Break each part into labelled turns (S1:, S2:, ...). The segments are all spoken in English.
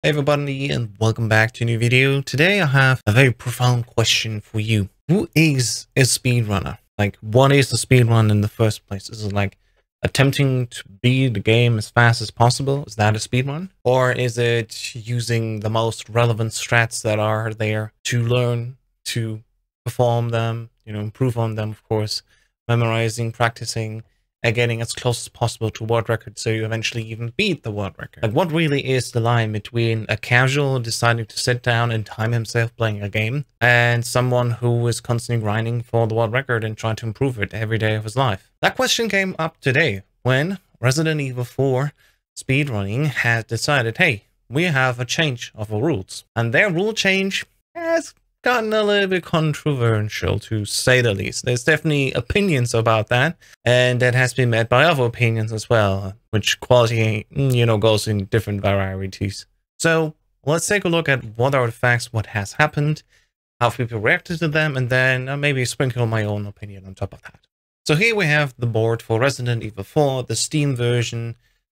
S1: Hey everybody, and welcome back to a new video. Today I have a very profound question for you. Who is a speedrunner? Like, what is a speedrun in the first place? Is it like attempting to beat the game as fast as possible? Is that a speedrun? Or is it using the most relevant strats that are there to learn, to perform them, improve on them, of course, memorizing, practicing, and getting as close as possible to world record so you eventually even beat the world record? Like, what really is the line between a casual deciding to sit down and time himself playing a game and someone who is constantly grinding for the world record and trying to improve it every day of his life? That question came up today when Resident Evil 4 Speedrunning has decided, hey, we have a change of the rules. And their rule change has gotten a little bit controversial, to say the least. There's definitely opinions about that, and that has been met by other opinions as well, which quality, goes in different varieties. So let's take a look at what are the facts, what has happened, how people reacted to them, and then maybe sprinkle my own opinion on top of that. So here we have the board for Resident Evil 4, the Steam version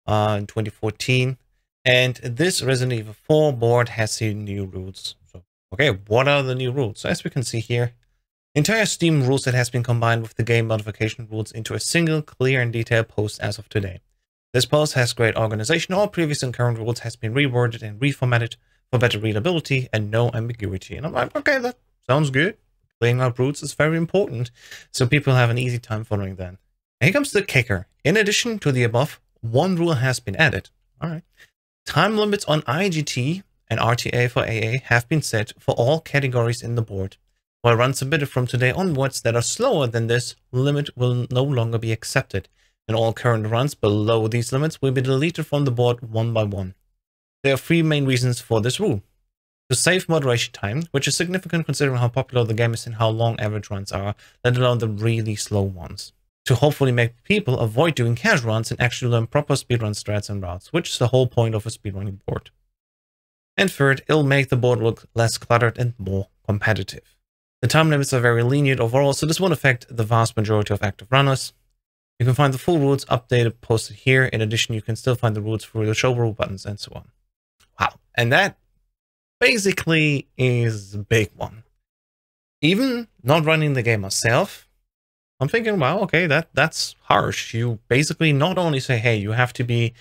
S1: in 2014, and this Resident Evil 4 board has seen new rules. Okay, what are the new rules? So as we can see here, entire Steam rule set has been combined with the game modification rules into a single, clear and detailed post as of today. This post has great organization. All previous and current rules has been reworded and reformatted for better readability and no ambiguity. And I'm like, okay, that sounds good. Laying out rules is very important, so people have an easy time following that. And here comes the kicker. In addition to the above, one rule has been added. All right. Time limits on IGT and RTA for AA have been set for all categories in the board. While runs submitted from today onwards that are slower than this limit will no longer be accepted, and all current runs below these limits will be deleted from the board one by one. There are three main reasons for this rule. To save moderation time, which is significant considering how popular the game is and how long average runs are, let alone the really slow ones. To hopefully make people avoid doing casual runs and actually learn proper speedrun strats and routes, which is the whole point of a speedrunning board. And third, it'll make the board look less cluttered and more competitive. The time limits are very lenient overall, so this won't affect the vast majority of active runners. You can find the full rules updated posted here. In addition, you can still find the rules through the show rule buttons and so on. Wow, and that basically is a big one. Even not running the game myself, I'm thinking, wow, okay, that's harsh. You basically not only say, hey, you have to be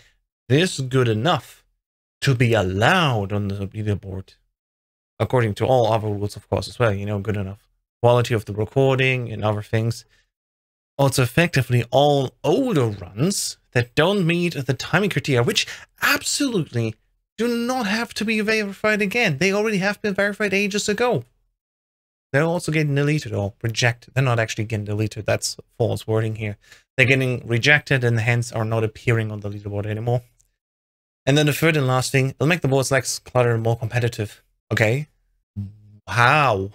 S1: this good enough to be allowed on the leaderboard, according to all other rules, of course, as well, good enough quality of the recording and other things. Also, effectively, all older runs that don't meet the timing criteria, which absolutely do not have to be verified again. They already have been verified ages ago. They're also getting deleted or rejected. They're not actually getting deleted. That's false wording here. They're getting rejected and hence are not appearing on the leaderboard anymore. And then the third and last thing, it'll make the boards less cluttered and more competitive. Okay. How?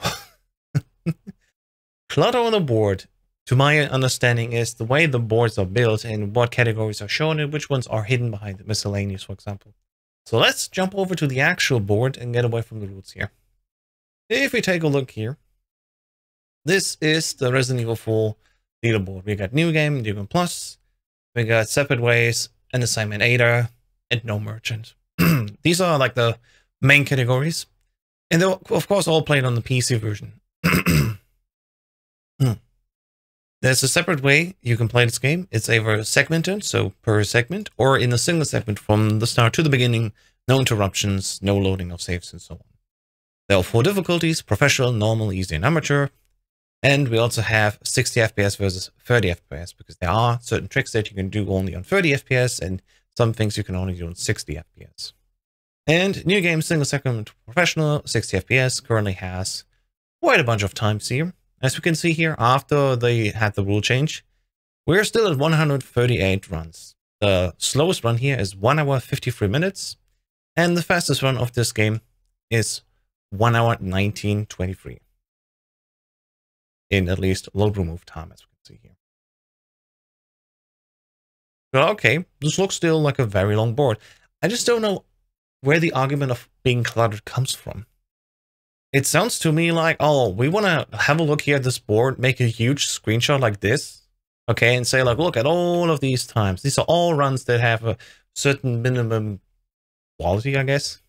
S1: Clutter on the board, to my understanding, is the way the boards are built and what categories are shown and which ones are hidden behind the miscellaneous, for example. So let's jump over to the actual board and get away from the rules here. If we take a look here, this is the Resident Evil 4 leaderboard. We got New Game, New Game Plus, we got Separate Ways, and Assignment ADA, and no merchant. These are like the main categories, and they're of course all played on the PC version. There's a separate way you can play this game. It's either segmented, so per segment, or in a single segment from the start to the beginning, no interruptions, no loading of saves, and so on. There are 4 difficulties: professional, normal, easy, and amateur. And we also have 60 FPS versus 30 FPS, because there are certain tricks that you can do only on 30 FPS, and some things you can only do on 60 FPS. And New Game Single Segment Professional, 60 FPS, currently has quite a bunch of times here. As we can see here, after they had the rule change, we're still at 138 runs. The slowest run here is 1 hour 53 minutes, and the fastest run of this game is 1 hour 19:23. In at least load remove time, as we can see here. But okay, this looks still like a very long board. I just don't know where the argument of being cluttered comes from. It sounds to me like, oh, we want to have a look here at this board, make a huge screenshot like this, okay, and say like, look at all of these times. These are all runs that have a certain minimum quality, I guess.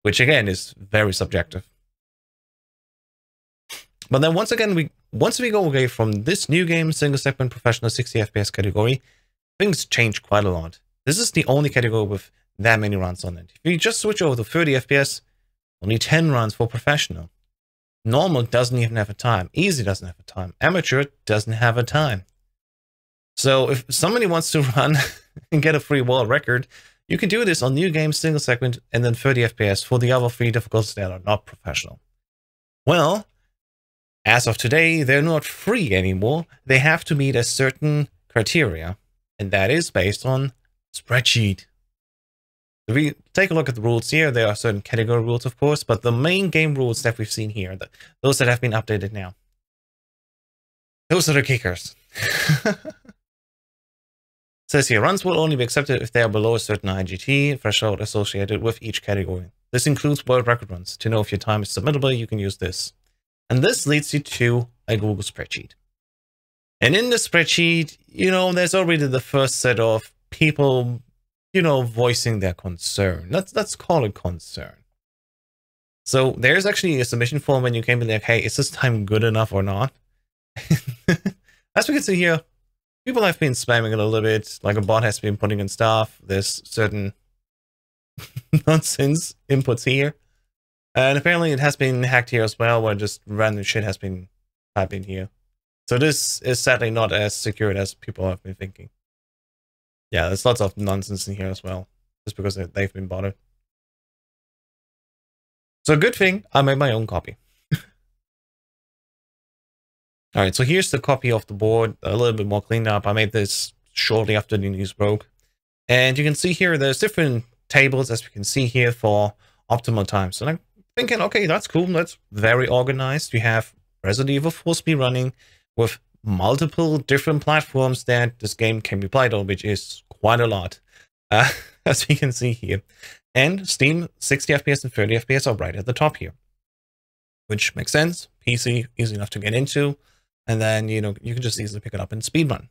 S1: which again is very subjective. But then once we go away from this new game, single segment professional 60 FPS category, things change quite a lot. This is the only category with that many runs on it. If you just switch over to 30 FPS, only 10 runs for professional. Normal doesn't even have a time. Easy doesn't have a time. Amateur doesn't have a time. So if somebody wants to run and get a free world record, you can do this on new game, single segment, and then 30 FPS for the other 3 difficulties that are not professional. Well, as of today, they're not free anymore. They have to meet a certain criteria, and that is based on spreadsheet. If we take a look at the rules here, there are certain category rules, of course, but the main game rules that we've seen here, those that have been updated now, those are the kickers. It says here, runs will only be accepted if they are below a certain IGT threshold associated with each category. This includes world record runs. To know if your time is submittable, you can use this. And this leads you to a Google spreadsheet. And in the spreadsheet, you know, there's already the first set of people, you know, voicing their concern. Let's call it concern. So there's actually a submission form when you can be like, hey, is this time good enough or not? As we can see here, people have been spamming it a little bit, like a bot has been putting in stuff. There's certain nonsense inputs here. And apparently it has been hacked here as well, where just random shit has been typed in here. So this is sadly not as secure as people have been thinking. Yeah, there's lots of nonsense in here as well, just because they've been bothered. So good thing I made my own copy. All right, so here's the copy of the board, a little bit more cleaned up. I made this shortly after the news broke. And you can see here, there's different tables, as we can see here, for optimal time. So I'm thinking, okay, that's cool. That's very organized. We have Resident Evil 4 speed running with multiple different platforms that this game can be played on, which is quite a lot, as we can see here. And Steam 60 FPS and 30 FPS are right at the top here, which makes sense. PC, easy enough to get into. And then, you know, you can just easily pick it up in speedrun.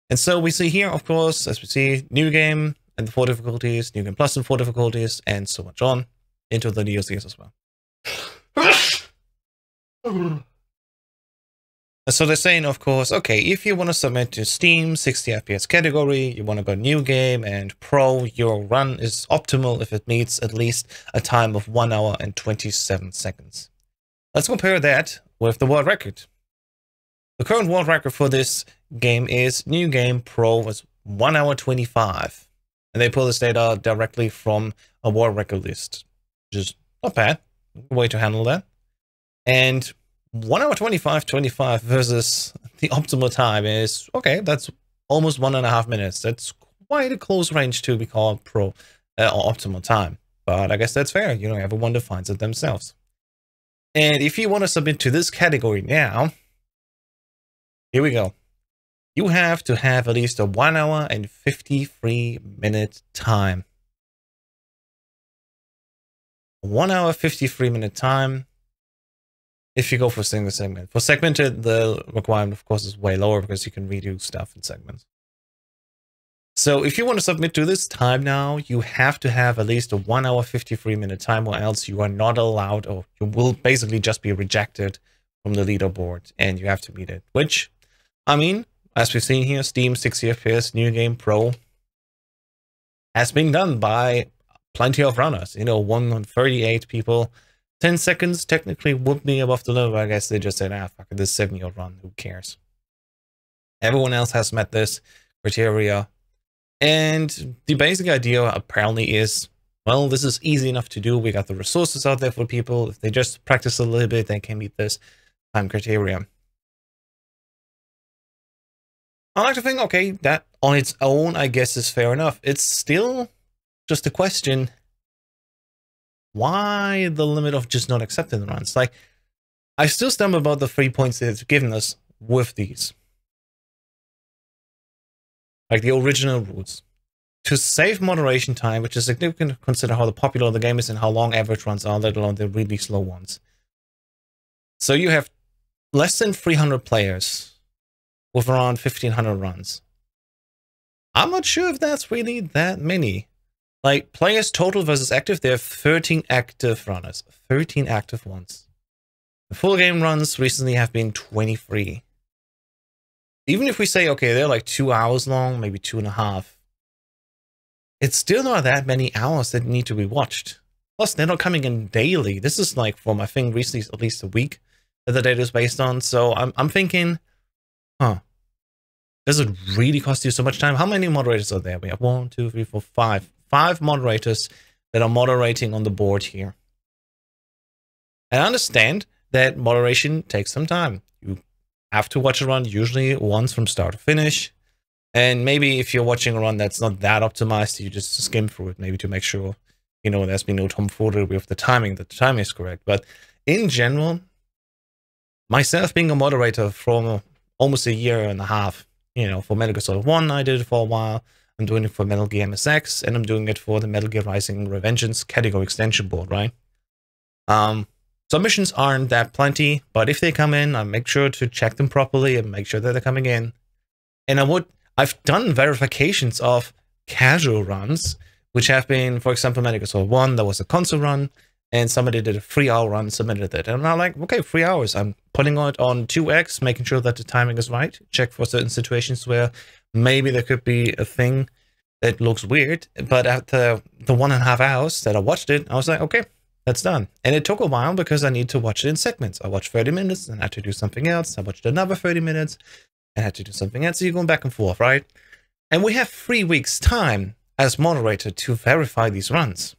S1: And so we see here, of course, as we see, new game and the 4 difficulties, new game plus and 4 difficulties, and so much on into the DLCs as well. So they're saying, of course, okay, if you want to submit to Steam 60 FPS category, you want to go new game and pro, your run is optimal if it meets at least a time of 1 hour and 27 seconds. Let's compare that with the world record. The current world record for this game is new game pro was 1 hour 25. And they pull this data directly from a world record list, which is not bad. Way to handle that. And 1 hour 25 versus the optimal time is, okay, that's almost 1.5 minutes. That's quite a close range to be called pro or optimal time. But I guess that's fair. You know, everyone defines it themselves. And if you want to submit to this category now, here we go. You have to have at least a 1 hour and 53 minute time. 1 hour 53 minute time. If you go for single segment. For segmented, the requirement, of course, is way lower because you can redo stuff in segments. So if you want to submit to this time now, you have to have at least a 1 hour 53 minute time, or else you are not allowed, or you will basically just be rejected from the leaderboard, and you have to meet it. Which, I mean, as we've seen here, Steam 60 FPS New Game Pro has been done by plenty of runners. You know, 138 people. 10 seconds technically would be above the limit, but I guess they just said, ah, fuck it, this 7-year run, who cares? Everyone else has met this criteria. And the basic idea apparently is, well, this is easy enough to do. We got the resources out there for people. If they just practice a little bit, they can meet this time criteria. I like to think, okay, that on its own, I guess, is fair enough. It's still just a question, why the limit of just not accepting the runs? Like, I still stumble about the 3 points that it's given us with these. Like the original rules. To save moderation time, which is significant to consider how popular the game is and how long average runs are, let alone the really slow ones. So you have less than 300 players with around 1,500 runs. I'm not sure if that's really that many. Like, players total versus active, there are 13 active runners. 13 active ones. The full game runs recently have been 23. Even if we say, okay, they're like 2 hours long, maybe 2.5, it's still not that many hours that need to be watched. Plus, they're not coming in daily. This is like, from I think recently, at least a week that the data is based on. So I'm thinking, does it really cost you so much time? How many moderators are there? We have 1, 2, 3, 4, 5. 5 moderators that are moderating on the board here. And I understand that moderation takes some time. You have to watch a run usually once from start to finish. And maybe if you're watching a run that's not that optimized, you just skim through it, maybe to make sure, you know, there's been no tomfoolery with the timing, that the timing is correct. But in general, myself being a moderator for almost 1.5 years, you know, for Metal Gear Solid 1, I did it for a while. I'm doing it for Metal Gear MSX, and I'm doing it for the Metal Gear Rising Revengeance category extension board, right? Submissions aren't that plenty, but if they come in, I make sure to check them properly and make sure that they're coming in. And I've done verifications of casual runs, which have been, for example, Metal Gear Solid 1, there was a console run, and somebody did a 3-hour run, submitted it. And I'm like, okay, 3 hours. I'm putting it on 2x, making sure that the timing is right. Check for certain situations where maybe there could be a thing that looks weird. But at the 1.5 hours that I watched it, I was like, okay, that's done. And it took a while because I need to watch it in segments. I watched 30 minutes and had to do something else. I watched another 30 minutes and had to do something else. So you're going back and forth, right? And we have 3 weeks' time as moderator to verify these runs,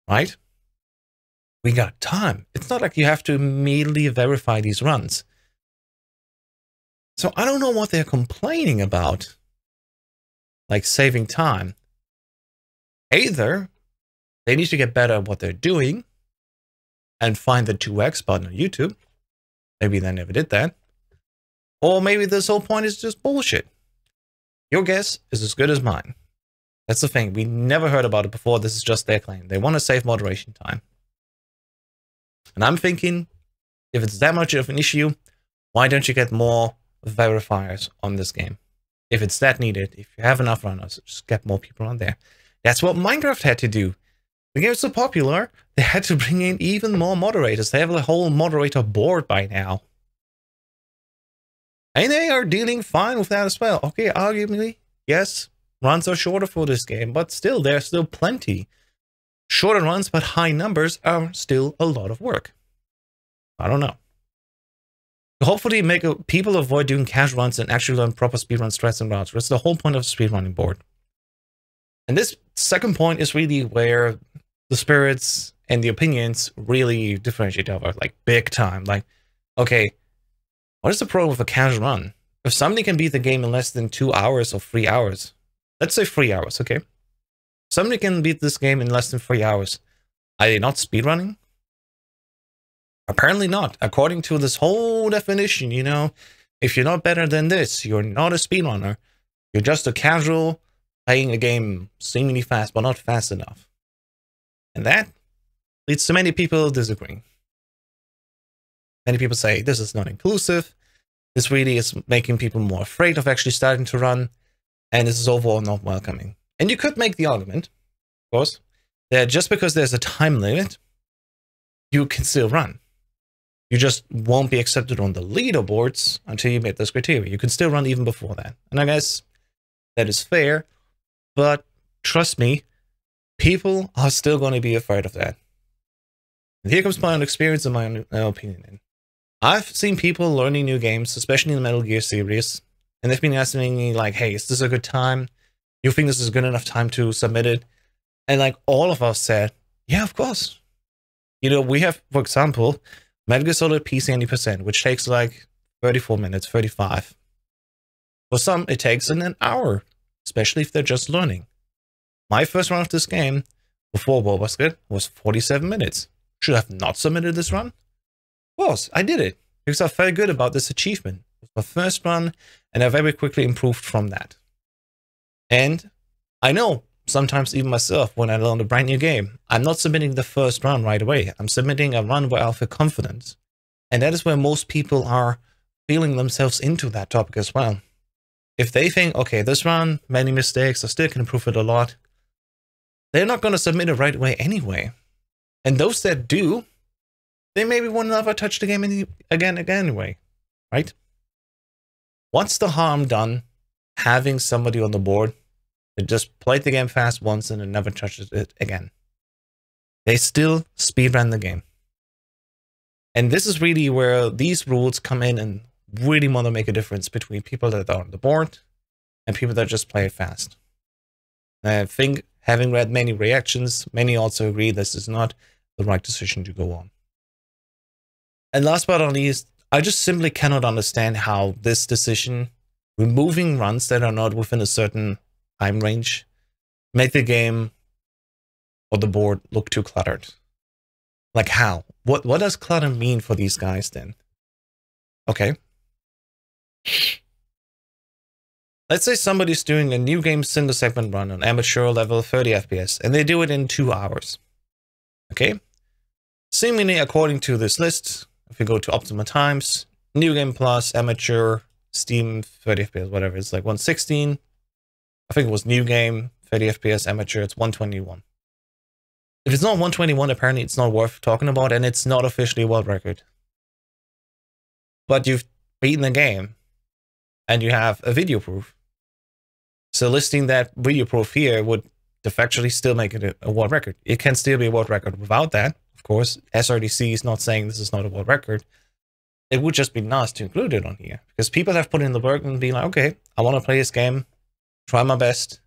S1: right? We got time. It's not like you have to immediately verify these runs. So I don't know what they're complaining about. Like saving time. Either they need to get better at what they're doing and find the 2x button on YouTube. Maybe they never did that. Or maybe this whole point is just bullshit. Your guess is as good as mine. That's the thing. We never heard about it before. This is just their claim. They want to save moderation time. And I'm thinking, if it's that much of an issue, why don't you get more verifiers on this game? If it's that needed, if you have enough runners, just get more people on there. That's what Minecraft had to do. The game is so popular, they had to bring in even more moderators. They have a whole moderator board by now. And they are dealing fine with that as well. Okay, arguably, yes, runs are shorter for this game, but still, there's still plenty. Shorter runs, but high numbers are still a lot of work. I don't know. Hopefully make people avoid doing cash runs and actually learn proper speedrun strats and routes. That's the whole point of a speedrunning board. And this second point is really where the spirits and the opinions really differentiate over, like big time. Like, okay, what is the problem with a cash run? If somebody can beat the game in less than 2 hours or 3 hours, let's say 3 hours, okay? Somebody can beat this game in less than 3 hours. Are they not speedrunning? Apparently not. According to this whole definition, you know, if you're not better than this, you're not a speedrunner. You're just a casual playing a game seemingly fast, but not fast enough. And that leads to many people disagreeing. Many people say this is not inclusive. This really is making people more afraid of actually starting to run. And this is overall not welcoming. And you could make the argument, of course, that just because there's a time limit, you can still run. You just won't be accepted on the leaderboards until you meet those criteria. You can still run even before that. And I guess that is fair, but trust me, people are still going to be afraid of that. And here comes my own experience and my own opinion. I've seen people learning new games, especially in the Metal Gear series, and they've been asking me like, hey, is this a good time? You think this is good enough time to submit it? And like all of us said, yeah, of course. You know, we have, for example, Metal Gear Solid PC 90%, which takes like 34 minutes, 35. For some, it takes an hour, especially if they're just learning. My first run of this game, before World Basket, was 47 minutes. Should I have not submitted this run? Of course, I did it, because I felt good about this achievement. It was my first run, and I very quickly improved from that. And I know, sometimes even myself, when I learn a brand new game, I'm not submitting the first run right away. I'm submitting a run where I'll feel confident. And that is where most people are feeling themselves into that topic as well. If they think, okay, this run, many mistakes, I still can improve it a lot, they're not going to submit it right away anyway. And those that do, they maybe will never touch the game again anyway, right? What's the harm done having somebody on the board that just played the game fast once and then never touches it again? They still speedrun the game. And this is really where these rules come in and really want to make a difference between people that are on the board and people that just play it fast. I think, having read many reactions, many also agree this is not the right decision to go on. And last but not least, I just simply cannot understand how this decision, removing runs that are not within a certain time range, make the game or the board look too cluttered. Like how? What does clutter mean for these guys then? Okay. Let's say somebody's doing a new game single segment run on amateur level 30 FPS, and they do it in 2 hours. Okay? Seemingly according to this list, if we go to optimal times, new game plus, amateur, Steam 30 FPS, whatever, it's like 116. I think it was new game, 30 FPS, amateur, it's 121. If it's not 121, apparently it's not worth talking about, and it's not officially a world record. But you've beaten the game, and you have a video proof. So listing that video proof here would de facto still make it a world record. It can still be a world record without that. Of course, SRDC is not saying this is not a world record. It would just be nice to include it on here, because people have put in the work and be like, okay, I want to play this game, try my best,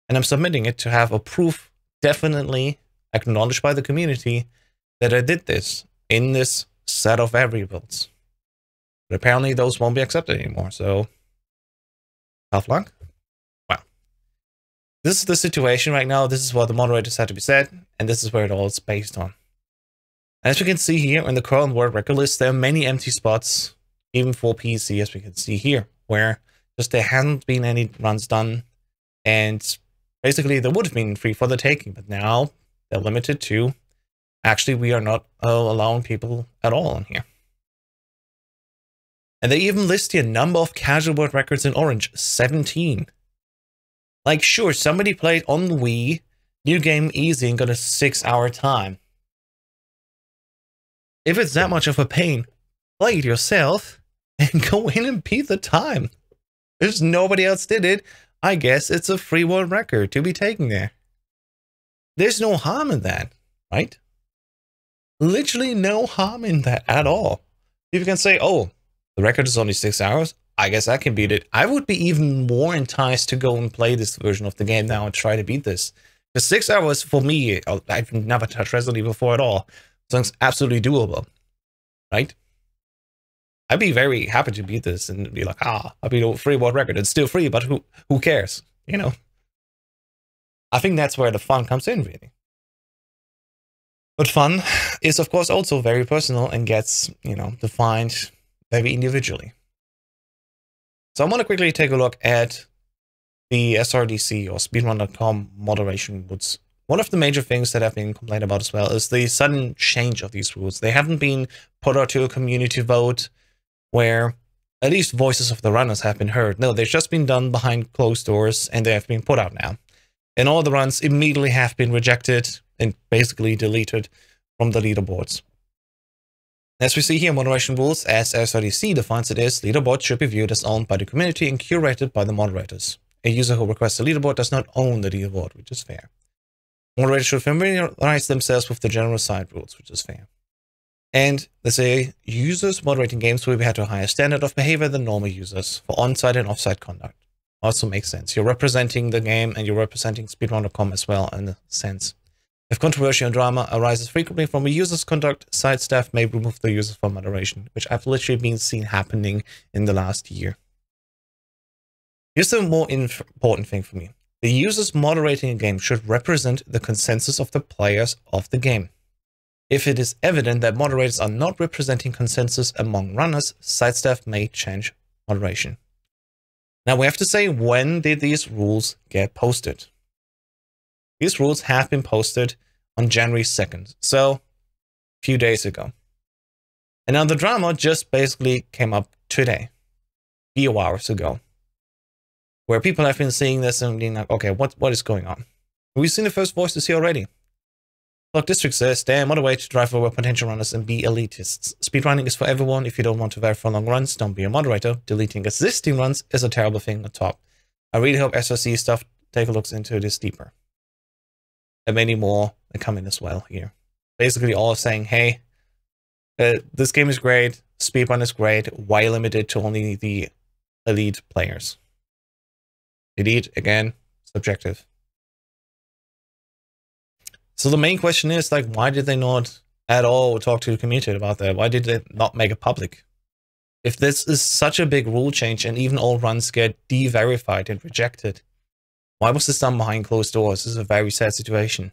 S1: and I'm submitting it to have a proof definitely acknowledged by the community that I did this in this set of variables. But apparently those won't be accepted anymore, so tough luck. Well, this is the situation right now. This is what the moderators had to be said, and this is where it all is based on. As we can see here in the current world record list, there are many empty spots, even for PC, as we can see here, where just there hadn't been any runs done, and basically they would have been free for the taking, but now they're limited to, actually we are not allowing people at all on here. And they even list here number of casual world records in orange, 17. Like, sure, somebody played on the Wii, new game easy, and got a 6-hour time. If it's that much of a pain, play it yourself and go in and beat the time. If nobody else did it, I guess it's a free world record to be taken there. There's no harm in that, right? Literally no harm in that at all. People can say, oh, the record is only 6 hours. I guess I can beat it. I would be even more enticed to go and play this version of the game now and try to beat this. Because 6 hours for me, I've never touched Resident Evil 4 at all. So it's absolutely doable, right? I'd be very happy to beat this and be like, I'll beat a free world record. It's still free, but who cares? You know? I think that's where the fun comes in, really. But fun is, of course, also very personal and gets, defined very individually. So I want to quickly take a look at the SRDC or Speedrun.com moderation rules. One of the major things that have been complained about as well is the sudden change of these rules. They haven't been put out to a community vote where at least voices of the runners have been heard. No, they've just been done behind closed doors and they have been put out now. And all the runs immediately have been rejected and basically deleted from the leaderboards. As we see here, moderation rules, as SRDC defines it, is leaderboard should be viewed as owned by the community and curated by the moderators. A user who requests a leaderboard does not own the leaderboard, which is fair. Moderators should familiarize themselves with the general side rules, which is fair. And they say users moderating games will be held to a higher standard of behavior than normal users for on-site and off-site conduct. Also makes sense. You're representing the game and you're representing Speedrun.com as well in a sense. If controversy and drama arises frequently from a user's conduct, site staff may remove the user from moderation, which I've literally been seen happening in the last year. Here's the more important thing for me. The users moderating a game should represent the consensus of the players of the game. If it is evident that moderators are not representing consensus among runners, site staff may change moderation. Now we have to say, when did these rules get posted? These rules have been posted on January 2nd, so a few days ago. And now the drama just basically came up today, a few hours ago, where people have been seeing this and being like, okay, what is going on? We've seen the first voices here already. Block District says, damn, what a way to drive over potential runners and be elitists. Speedrunning is for everyone. If you don't want to verify long runs, don't be a moderator. Deleting existing runs is a terrible thing on top. I really hope SRC stuff take a look into this deeper. And many more are coming as well here. Basically all saying, hey, this game is great, speedrun is great, why limit it to only the elite players? Elite, again, subjective. So the main question is, like, why did they not at all talk to the community about that? Why did they not make it public? If this is such a big rule change and even all runs get de-verified and rejected, why was this done behind closed doors? This is a very sad situation.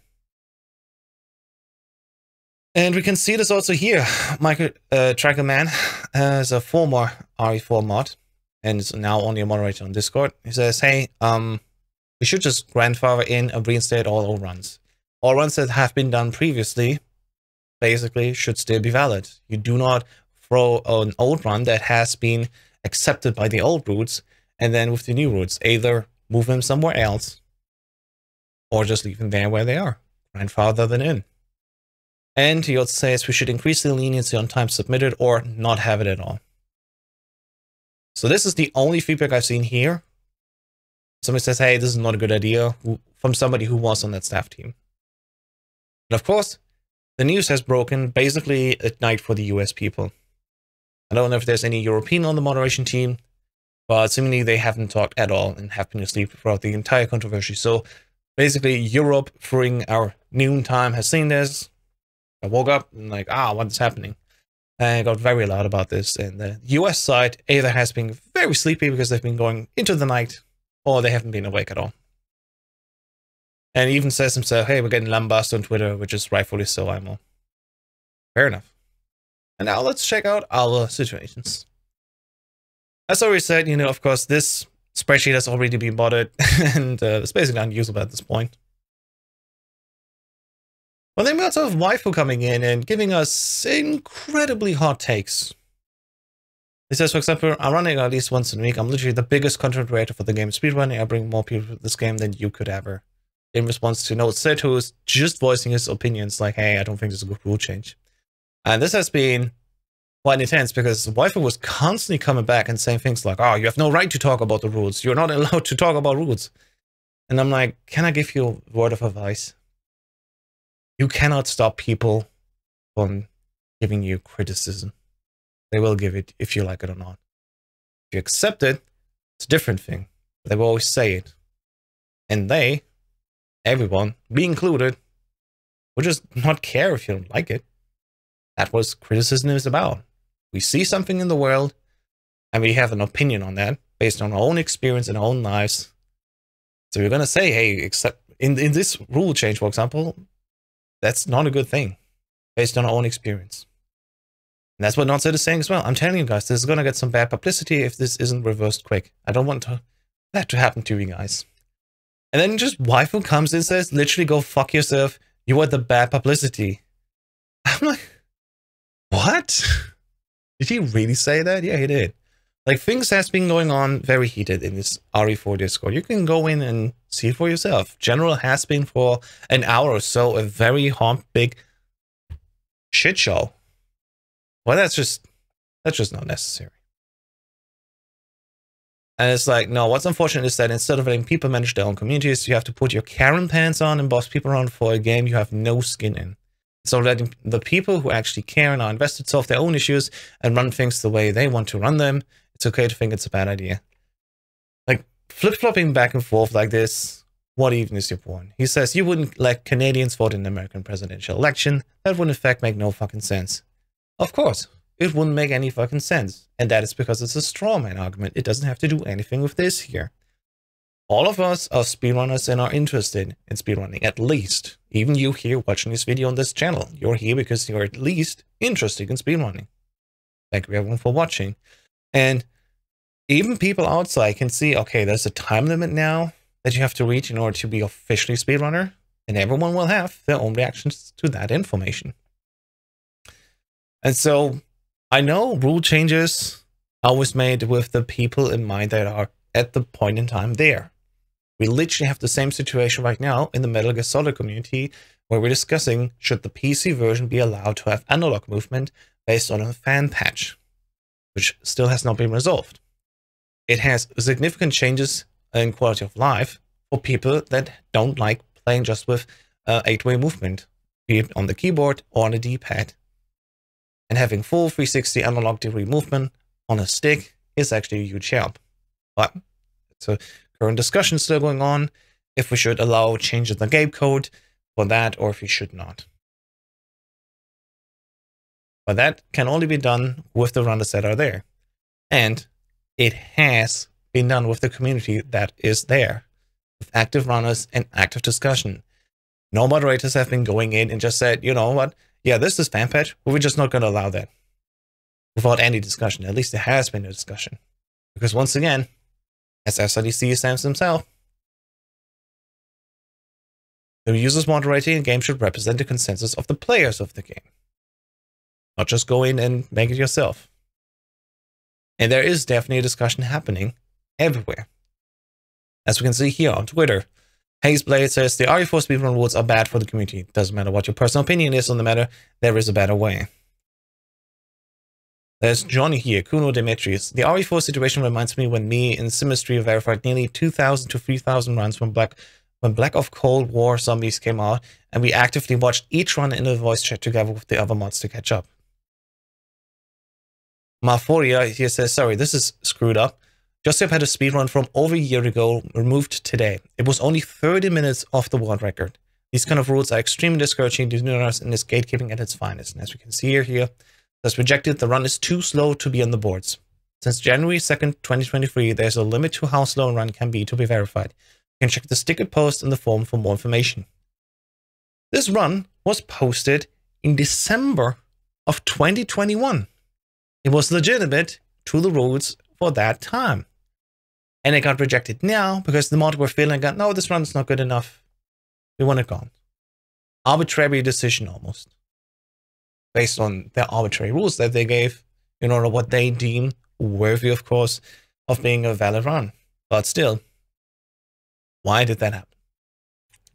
S1: And we can see this also here. Michael Trackerman is a former RE4 mod and is now only a moderator on Discord. He says, hey, we should just grandfather in and reinstate all runs. All runs that have been done previously basically should still be valid. You do not throw an old run that has been accepted by the old routes and then with the new routes, either move them somewhere else or just leave them there where they are, grandfather them in. And he also says we should increase the leniency on time submitted or not have it at all. So this is the only feedback I've seen here. Somebody says, hey, this is not a good idea, from somebody who was on that staff team. And of course, the news has broken basically at night for the US people. I don't know if there's any European on the moderation team, but seemingly they haven't talked at all and have been asleep throughout the entire controversy. So basically Europe during our noon time has seen this. I woke up and like, what's happening? And I got very loud about this. And the US side either has been very sleepy because they've been going into the night or they haven't been awake at all. And he even says himself, hey, we're getting lambasted on Twitter, which is rightfully so, I'm fair enough. And now let's check out our situations. As already said, of course, this spreadsheet has already been botted and it's basically unusable at this point. But then we also have Waifu coming in and giving us incredibly hot takes. He says, for example, I'm running at least once a week. I'm literally the biggest content creator for the game Speedrunning. I bring more people to this game than you could ever. In response to Note Set, who is just voicing his opinions like, hey, I don't think this is a good rule change. And this has been quite intense because Waifu was constantly coming back and saying things like, oh, you have no right to talk about the rules. You're not allowed to talk about rules. And I'm like, can I give you a word of advice? You cannot stop people from giving you criticism. They will give it if you like it or not. If you accept it, it's a different thing. They will always say it. And they, everyone, me included, will just not care if you don't like it. That's what criticism is about. We see something in the world, and we have an opinion on that based on our own experience and our own lives. So you're going to say, hey, except in this rule change, for example, that's not a good thing based on our own experience. And that's what Nonset is saying as well. I'm telling you guys, this is going to get some bad publicity if this isn't reversed quick. I don't want that to happen to you guys. And then just Waifu comes in and says, literally go fuck yourself. You want the bad publicity. I'm like, what? Did he really say that? Yeah, he did. Like, things has been going on very heated in this RE4 Discord. You can go in and see it for yourself. General has been for an hour or so a very hot, big shit show. Well, that's just not necessary. And it's like, no, what's unfortunate is that instead of letting people manage their own communities, you have to put your Karen pants on and boss people around for a game you have no skin in. So letting the people who actually care and are invested solve their own issues and run things the way they want to run them, it's okay to think it's a bad idea. Like, flip-flopping back and forth like this, what even is your point? He says, you wouldn't let Canadians vote in the American presidential election. That would in fact make no fucking sense. Of course, it wouldn't make any fucking sense. And that is because it's a straw man argument. It doesn't have to do anything with this here. All of us are speedrunners and are interested in speedrunning, at least. Even you here watching this video on this channel. You're here because you're at least interested in speedrunning. Thank you everyone for watching. And even people outside can see, okay, there's a time limit now that you have to reach in order to be officially speedrunner. And everyone will have their own reactions to that information. And so, I know rule changes are always made with the people in mind that are at the point in time there. We literally have the same situation right now in the Metal Gear Solid community, where we're discussing should the PC version be allowed to have analog movement based on a fan patch, which still has not been resolved. It has significant changes in quality of life for people that don't like playing just with 8-way movement, be it on the keyboard or on a D-pad. And having full 360 analog degree movement on a stick is actually a huge help. But it's a current discussion still going on if we should allow changes in the game code for that or if we should not. But that can only be done with the runners that are there. And it has been done with the community that is there, with active runners and active discussion. No moderators have been going in and just said, you know what, yeah, this is fan patch, but we're just not going to allow that. Without any discussion. At least there has been a discussion. Because once again, as SRDC stands himself, the users moderating a game should represent the consensus of the players of the game. Not just go in and make it yourself. And there is definitely a discussion happening everywhere. As we can see here on Twitter, Hazeblade says the RE4 speedrun rules are bad for the community. Doesn't matter what your personal opinion is on the matter, there is a better way. There's Johnny here, Kuno Demetrius. The RE4 situation reminds me when me and Symmetry verified nearly 2,000 to 3,000 runs when Black of Cold War Zombies came out, and we actively watched each run in a voice chat together with the other mods to catch up. Marforia here says, sorry, this is screwed up. Joseph had a speedrun from over a year ago, removed today. It was only 30 minutes off the world record. These kind of rules are extremely discouraging to new runners and is gatekeeping at its finest. And as we can see here, that's rejected. The run is too slow to be on the boards. Since January 2nd, 2023, there's a limit to how slow a run can be to be verified. You can check the sticker post in the forum for more information. This run was posted in December of 2021. It was legitimate to the rules for that time. And it got rejected now because the mod were feeling that, no, this run is not good enough. We want it gone. Arbitrary decision almost. Based on their arbitrary rules that they gave in order what they deem worthy, of course, of being a valid run. But still, why did that happen?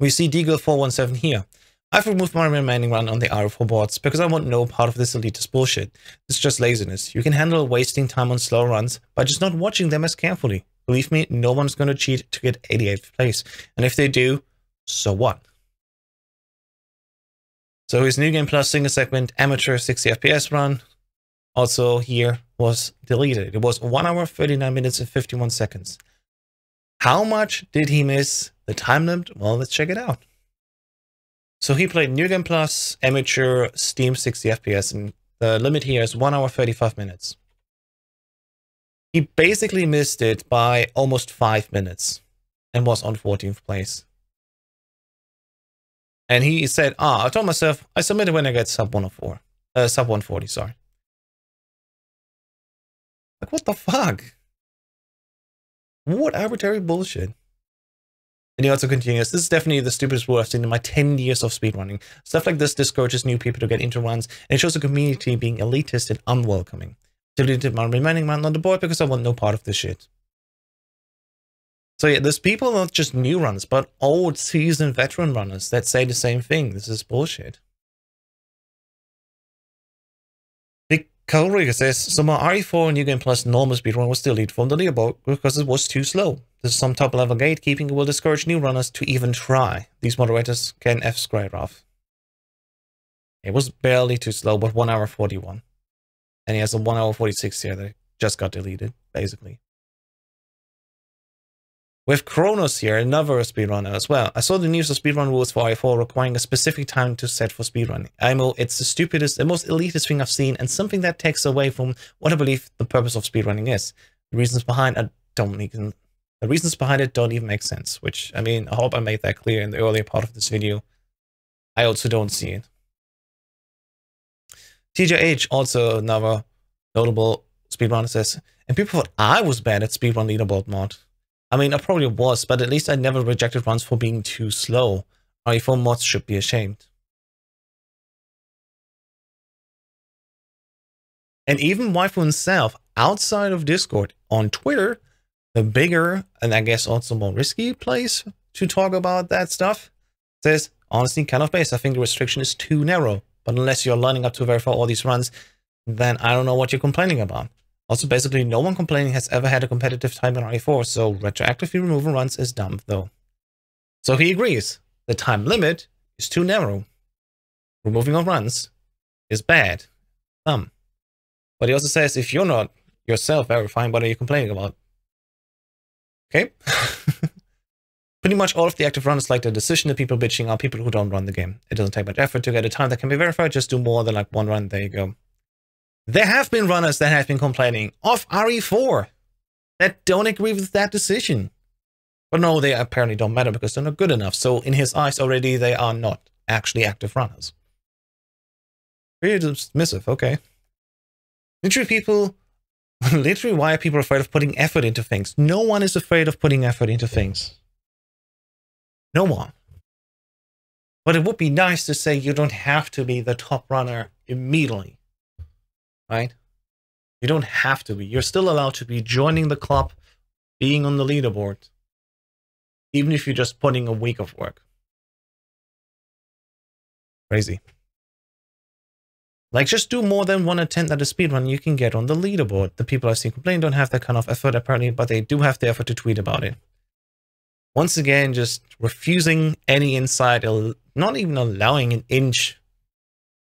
S1: We see Deagle417 here. I've removed my remaining run on the RE4 boards because I want no part of this elitist bullshit. It's just laziness. You can handle wasting time on slow runs by just not watching them as carefully. Believe me, no one's going to cheat to get 88th place. And if they do, so what? So his New Game Plus single segment amateur 60 FPS run also here was deleted. It was 1 hour, 39 minutes and 51 seconds. How much did he miss the time limit? Well, let's check it out. So he played New Game Plus amateur Steam 60 FPS and the limit here is 1 hour, 35 minutes. He basically missed it by almost 5 minutes and was on 14th place. And he said, I told myself, I submit it when I get sub 104. Sub 140, sorry. Like, what the fuck? What arbitrary bullshit. And he also continues, this is definitely the stupidest rule I've seen in my 10 years of speedrunning. Stuff like this discourages new people to get into runs, and it shows the community being elitist and unwelcoming. Deleted my remaining run on the board because I want no part of this shit. So yeah, there's people, not just new runners, but old seasoned veteran runners that say the same thing. This is bullshit. Nick Kohlrieger says, so my RE4 New Game Plus normal speedrun was deleted from the leaderboard because it was too slow. There's some top level gatekeeping will discourage new runners to even try. These moderators can F-square off. It was barely too slow, but 1 hour 41. And he has a 1 hour 46 here that just got deleted, basically. With Kronos here, another speedrunner as well. I saw the news of speedrun rules for RE4 requiring a specific time to set for speedrunning. I know it's the stupidest, the most elitist thing I've seen, and something that takes away from what I believe the purpose of speedrunning is. The reasons behind it don't even make sense, which, I mean, I hope I made that clear in the earlier part of this video. I also don't see it. TJH, also another notable speedrunner, says, and people thought I was bad at speedrun leaderboard mod. I mean, I probably was, but at least I never rejected runs for being too slow. RE4 mods should be ashamed. And even Waifu himself, outside of Discord, on Twitter, the bigger, and I guess also more risky place to talk about that stuff, says, honestly, kind of base. I think the restriction is too narrow. But unless you're lining up to verify all these runs, then I don't know what you're complaining about. Also, basically, no one complaining has ever had a competitive time in RE4, so retroactively removing runs is dumb, though. So he agrees. The time limit is too narrow. Removing of runs is bad. Dumb. But he also says, if you're not yourself verifying, what are you complaining about? Okay. Pretty much all of the active runners like the decision that people bitching are people who don't run the game. It doesn't take much effort to get a time that can be verified. Just do more than like one run. There you go. There have been runners that have been complaining of RE4 that don't agree with that decision. But no, they apparently don't matter because they're not good enough. So in his eyes already, they are not actually active runners. Very dismissive, okay. Literally, why are people afraid of putting effort into things? No one is afraid of putting effort into things. No one. But it would be nice to say you don't have to be the top runner immediately. Right? You don't have to be. You're still allowed to be joining the club, being on the leaderboard, even if you're just putting a week of work. Crazy. Like, just do more than one attempt at a speedrun, you can get on the leaderboard. The people I've seen complain don't have that kind of effort, apparently, but they do have the effort to tweet about it. Once again, just refusing any insight, not even allowing an inch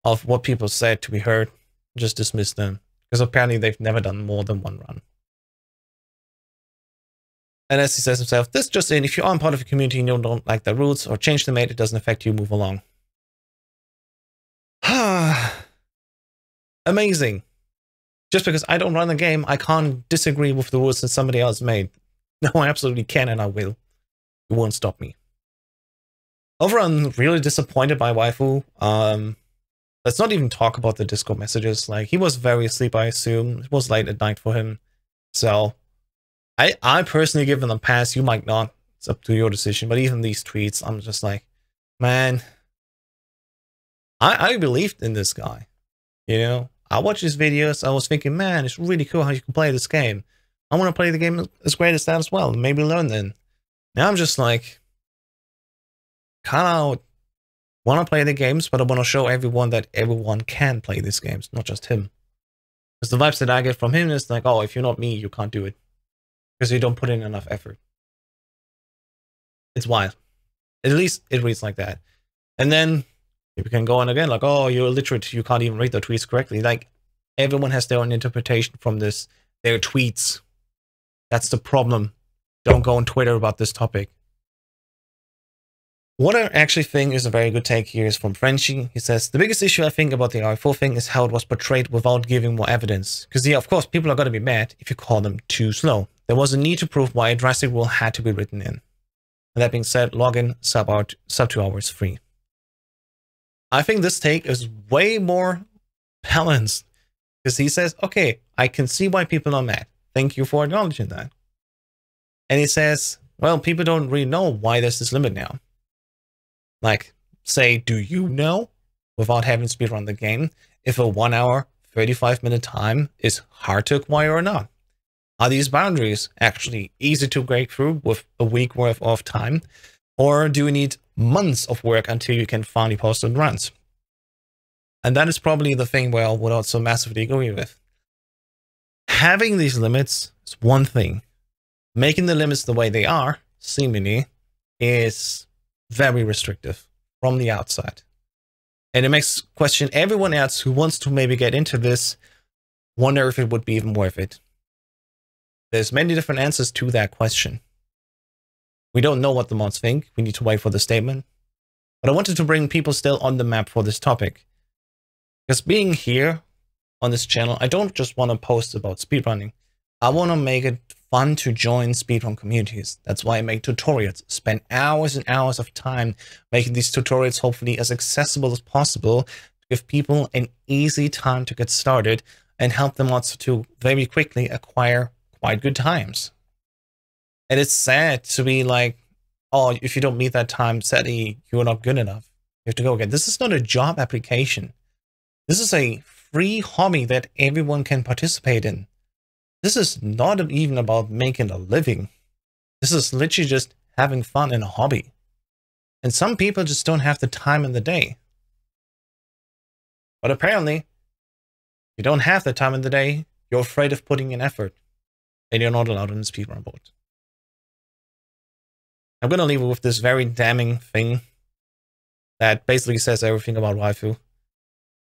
S1: of what people said to be heard. Just dismiss them. Because apparently they've never done more than one run. And as he says himself, this just in, if you aren't part of a community and you don't like the rules or change them made, it doesn't affect you, move along. Amazing. Just because I don't run the game, I can't disagree with the rules that somebody else made. No, I absolutely can and I will. It won't stop me. Overall, I'm really disappointed by Waifu. Let's not even talk about the Discord messages. Like, he was very asleep, I assume. It was late at night for him. So, I personally give him a pass. You might not. It's up to your decision. But even these tweets, I'm just like, man, I believed in this guy. You know, I watched his videos. I was thinking, man, it's really cool how you can play this game. I want to play the game as great as that as well. Maybe learn then. Now I'm just like, kind of want to play the games, but I want to show everyone that everyone can play these games, not just him. Because the vibes that I get from him is like, oh, if you're not me, you can't do it. Because you don't put in enough effort. It's wild. At least it reads like that. And then people can go on again, like, oh, you're illiterate, you can't even read the tweets correctly. Like, everyone has their own interpretation from this, their tweets. That's the problem. Don't go on Twitter about this topic. What I actually think is a very good take here is from Frenchie. He says, the biggest issue I think about the RE4 thing is how it was portrayed without giving more evidence. Because, yeah, of course, people are going to be mad if you call them too slow. There was a need to prove why a drastic rule had to be written in. And that being said, login, sub 2 hours free. I think this take is way more balanced. Because he says, okay, I can see why people are mad. Thank you for acknowledging that. And he says, well, people don't really know why there's this limit now. Like, say, do you know, without having to speedrun the game, if a 1 hour, 35-minute time is hard to acquire or not? Are these boundaries actually easy to break through with a week worth of time? Or do you need months of work until you can finally post on runs? And that is probably the thing where I would also massively agree with. Having these limits is one thing. Making the limits the way they are, seemingly, is very restrictive from the outside. And it makes question everyone else who wants to maybe get into this, wonder if it would be even worth it. There's many different answers to that question. We don't know what the mods think. We need to wait for the statement. But I wanted to bring people still on the map for this topic. Because being here on this channel, I don't just want to post about speedrunning. I want to make it fun to join speedrun communities. That's why I make tutorials. Spend hours and hours of time making these tutorials hopefully as accessible as possible to give people an easy time to get started and help them also to very quickly acquire quite good times. And it's sad to be like, oh, if you don't meet that time, sadly, you're not good enough. You have to go again. This is not a job application. This is a free hobby that everyone can participate in. This is not even about making a living. This is literally just having fun in a hobby. And some people just don't have the time in the day. But apparently, you don't have the time in the day, you're afraid of putting in effort, and you're not allowed on the speedrun board. I'm gonna leave it with this very damning thing that basically says everything about waifu.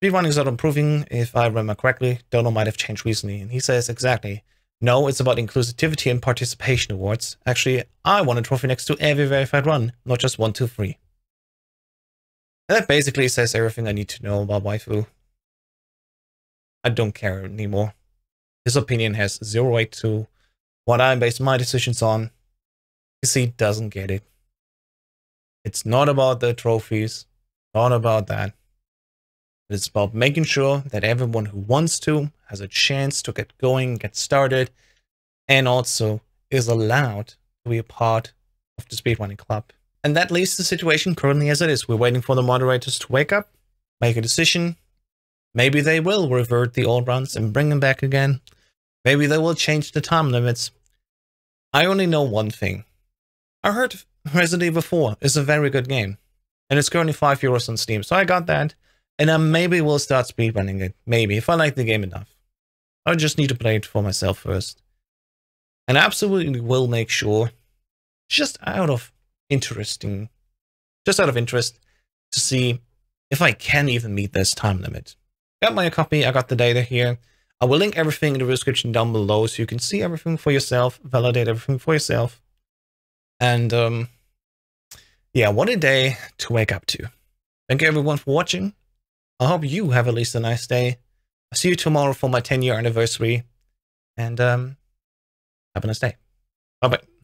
S1: Speedrunning is not improving, if I remember correctly. Dono might have changed recently, and he says exactly, no, it's about inclusivity and participation awards. Actually, I want a trophy next to every verified run, not just 1, 2, 3. And that basically says everything I need to know about waifu. I don't care anymore. His opinion has zero weight to what I base my decisions on. Because he doesn't get it. It's not about the trophies, not about that. It's about making sure that everyone who wants to has a chance to get going, get started, and also is allowed to be a part of the speedrunning club. And that leaves the situation currently as it is. We're waiting for the moderators to wake up, make a decision. Maybe they will revert the old runs and bring them back again. Maybe they will change the time limits. I only know one thing. I heard Resident Evil 4 is a very good game. And it's currently €5 on Steam, so I got that. And I maybe will start speedrunning it. Maybe, if I like the game enough. I just need to play it for myself first. And I absolutely will make sure, just out of interest, to see if I can even meet this time limit. Got my copy, I got the data here. I will link everything in the description down below so you can see everything for yourself, validate everything for yourself. And, yeah, what a day to wake up to. Thank you everyone for watching. I hope you have at least a nice day. I'll see you tomorrow for my 10-year anniversary. And, have a nice day. Bye-bye.